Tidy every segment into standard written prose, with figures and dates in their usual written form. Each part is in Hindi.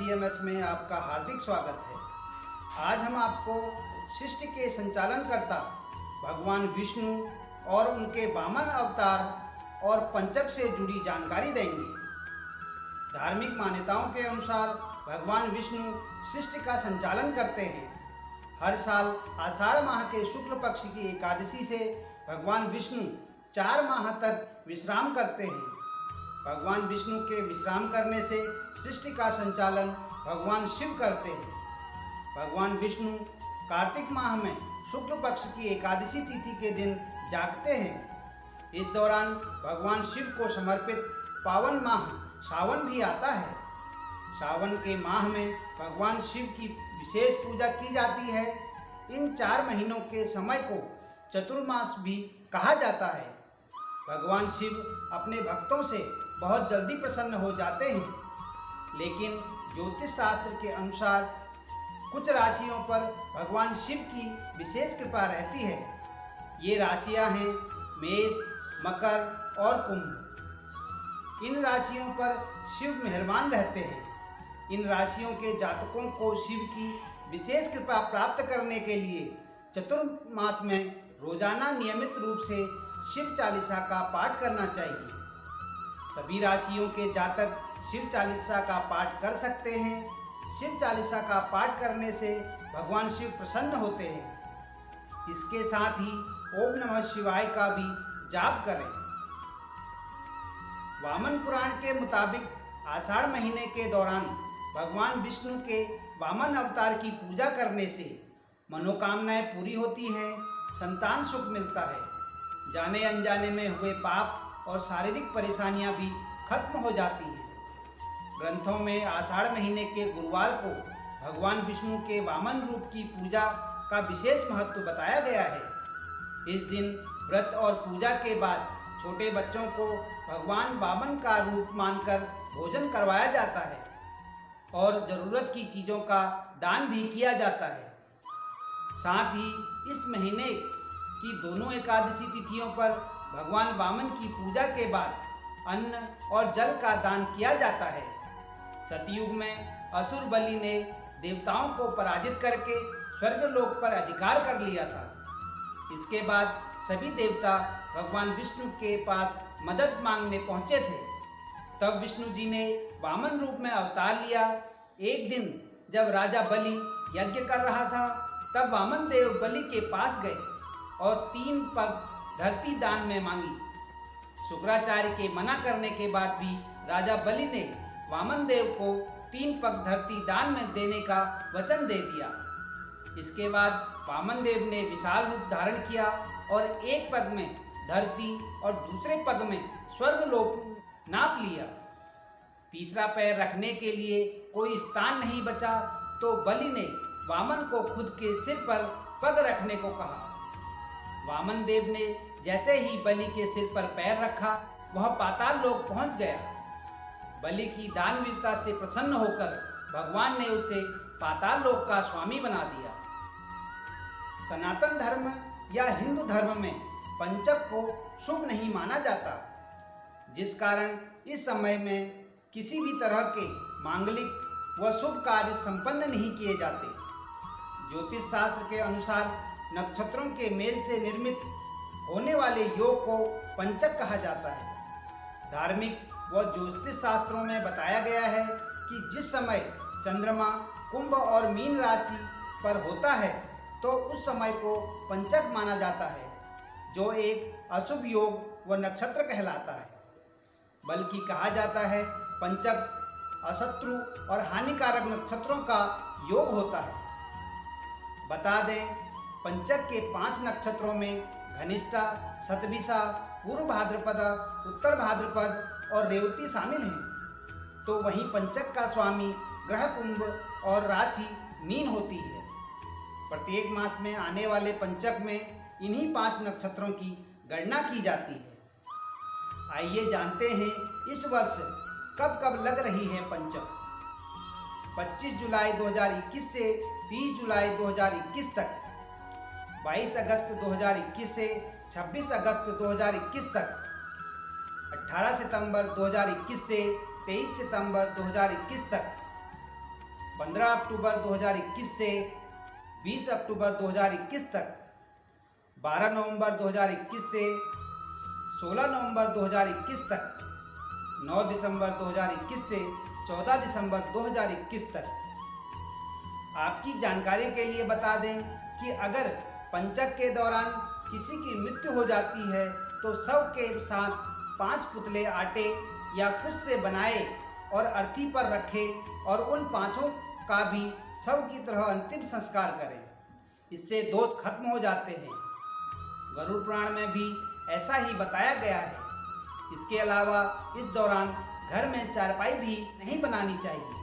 SDMS में आपका हार्दिक स्वागत है। आज हम आपको सृष्टि के संचालनकर्ता भगवान विष्णु और उनके वामन अवतार और पंचक से जुड़ी जानकारी देंगे। धार्मिक मान्यताओं के अनुसार भगवान विष्णु सृष्टि का संचालन करते हैं। हर साल आषाढ़ माह के शुक्ल पक्ष की एकादशी से भगवान विष्णु 4 माह तक विश्राम करते हैं। भगवान विष्णु के विश्राम करने से सृष्टि का संचालन भगवान शिव करते हैं। भगवान विष्णु कार्तिक माह में शुक्ल पक्ष की एकादशी तिथि के दिन जागते हैं। इस दौरान भगवान शिव को समर्पित पावन माह सावन भी आता है। सावन के माह में भगवान शिव की विशेष पूजा की जाती है। इन 4 महीनों के समय को चतुर्मास भी कहा जाता है। भगवान शिव अपने भक्तों से बहुत जल्दी प्रसन्न हो जाते हैं, लेकिन ज्योतिष शास्त्र के अनुसार कुछ राशियों पर भगवान शिव की विशेष कृपा रहती है। ये राशियां हैं मेष, मकर और कुंभ। इन राशियों पर शिव मेहरबान रहते हैं। इन राशियों के जातकों को शिव की विशेष कृपा प्राप्त करने के लिए चतुर्मास में रोजाना नियमित रूप से शिव चालीसा का पाठ करना चाहिए। सभी राशियों के जातक शिव चालीसा का पाठ कर सकते हैं। शिव चालीसा का पाठ करने से भगवान शिव प्रसन्न होते हैं। इसके साथ ही ओम नमः शिवाय का भी जाप करें। वामन पुराण के मुताबिक आषाढ़ महीने के दौरान भगवान विष्णु के वामन अवतार की पूजा करने से मनोकामनाएं पूरी होती हैं, संतान सुख मिलता है, जाने अनजाने में हुए पाप और शारीरिक परेशानियां भी खत्म हो जाती हैं। ग्रंथों में आषाढ़ महीने के गुरुवार को भगवान विष्णु के वामन रूप की पूजा का विशेष महत्व बताया गया है। इस दिन व्रत और पूजा के बाद छोटे बच्चों को भगवान वामन का रूप मानकर भोजन करवाया जाता है और जरूरत की चीज़ों का दान भी किया जाता है। साथ ही इस महीने की दोनों एकादशी तिथियों पर भगवान वामन की पूजा के बाद अन्न और जल का दान किया जाता है। सतयुग में असुर बलि ने देवताओं को पराजित करके स्वर्गलोक पर अधिकार कर लिया था। इसके बाद सभी देवता भगवान विष्णु के पास मदद मांगने पहुंचे थे। तब विष्णु जी ने वामन रूप में अवतार लिया। एक दिन जब राजा बलि यज्ञ कर रहा था, तब वामन देव बलि के पास गए और 3 पग धरती दान में मांगी। शुक्राचार्य के मना करने के बाद भी राजा बलि ने वामन देव को 3 पग धरती दान में देने का वचन दे दिया। इसके बाद वामन देव ने विशाल रूप धारण किया और एक पग में धरती और दूसरे पग में स्वर्गलोक नाप लिया। तीसरा पैर रखने के लिए कोई स्थान नहीं बचा, तो बलि ने वामन को खुद के सिर पर पग रखने को कहा। वामन देव ने जैसे ही बलि के सिर पर पैर रखा, वह पाताल लोक पहुंच गया। बलि की दानवीरता से प्रसन्न होकर भगवान ने उसे पाताल लोक का स्वामी बना दिया। सनातन धर्म या हिंदू धर्म में पंचक को शुभ नहीं माना जाता, जिस कारण इस समय में किसी भी तरह के मांगलिक व शुभ कार्य संपन्न नहीं किए जाते। ज्योतिष शास्त्र के अनुसार नक्षत्रों के मेल से निर्मित होने वाले योग को पंचक कहा जाता है। धार्मिक व ज्योतिष शास्त्रों में बताया गया है कि जिस समय चंद्रमा कुंभ और मीन राशि पर होता है, तो उस समय को पंचक माना जाता है, जो एक अशुभ योग व नक्षत्र कहलाता है। बल्कि कहा जाता है पंचक अशत्रु और हानिकारक नक्षत्रों का योग होता है। बता दें, पंचक के 5 नक्षत्रों में घनिष्ठा, शतभिषा, पूर्व भाद्रपद, उत्तर भाद्रपद और रेवती शामिल हैं। तो वहीं पंचक का स्वामी ग्रह कुंभ और राशि मीन होती है। प्रत्येक मास में आने वाले पंचक में इन्हीं 5 नक्षत्रों की गणना की जाती है। आइए जानते हैं इस वर्ष कब कब लग रही है पंचक। 25 जुलाई 2021 से 30 जुलाई 2021 तक, 22 अगस्त 2021 से 26 अगस्त 2021 तक, 18 सितंबर 2021 से 23 सितंबर 2021 तक, 15 अक्टूबर 2021 से 20 अक्टूबर 2021 तक, 12 नवंबर 2021 से 16 नवंबर 2021 तक, 9 दिसंबर 2021 से 14 दिसंबर 2021 तक। आपकी जानकारी के लिए बता दें कि अगर पंचक के दौरान किसी की मृत्यु हो जाती है तो शव के साथ 5 पुतले आटे या कुछ से बनाए और अर्थी पर रखें और उन 5 का भी शव की तरह अंतिम संस्कार करें। इससे दोष खत्म हो जाते हैं। गरुड़ पुराण में भी ऐसा ही बताया गया है। इसके अलावा इस दौरान घर में चारपाई भी नहीं बनानी चाहिए।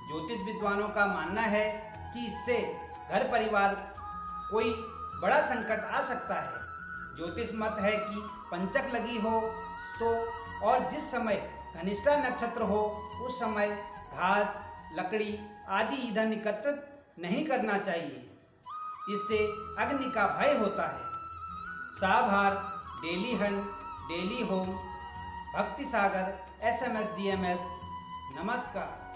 ज्योतिष विद्वानों का मानना है कि इससे घर परिवार कोई बड़ा संकट आ सकता है। ज्योतिष मत है कि पंचक लगी हो तो और जिस समय धनिष्ठा नक्षत्र हो उस समय घास, लकड़ी आदि ईंधन एकत्रित नहीं करना चाहिए। इससे अग्नि का भय होता है। साभार, डेली हंट, डेली होम, भक्ति सागर, SMS DMS। नमस्कार।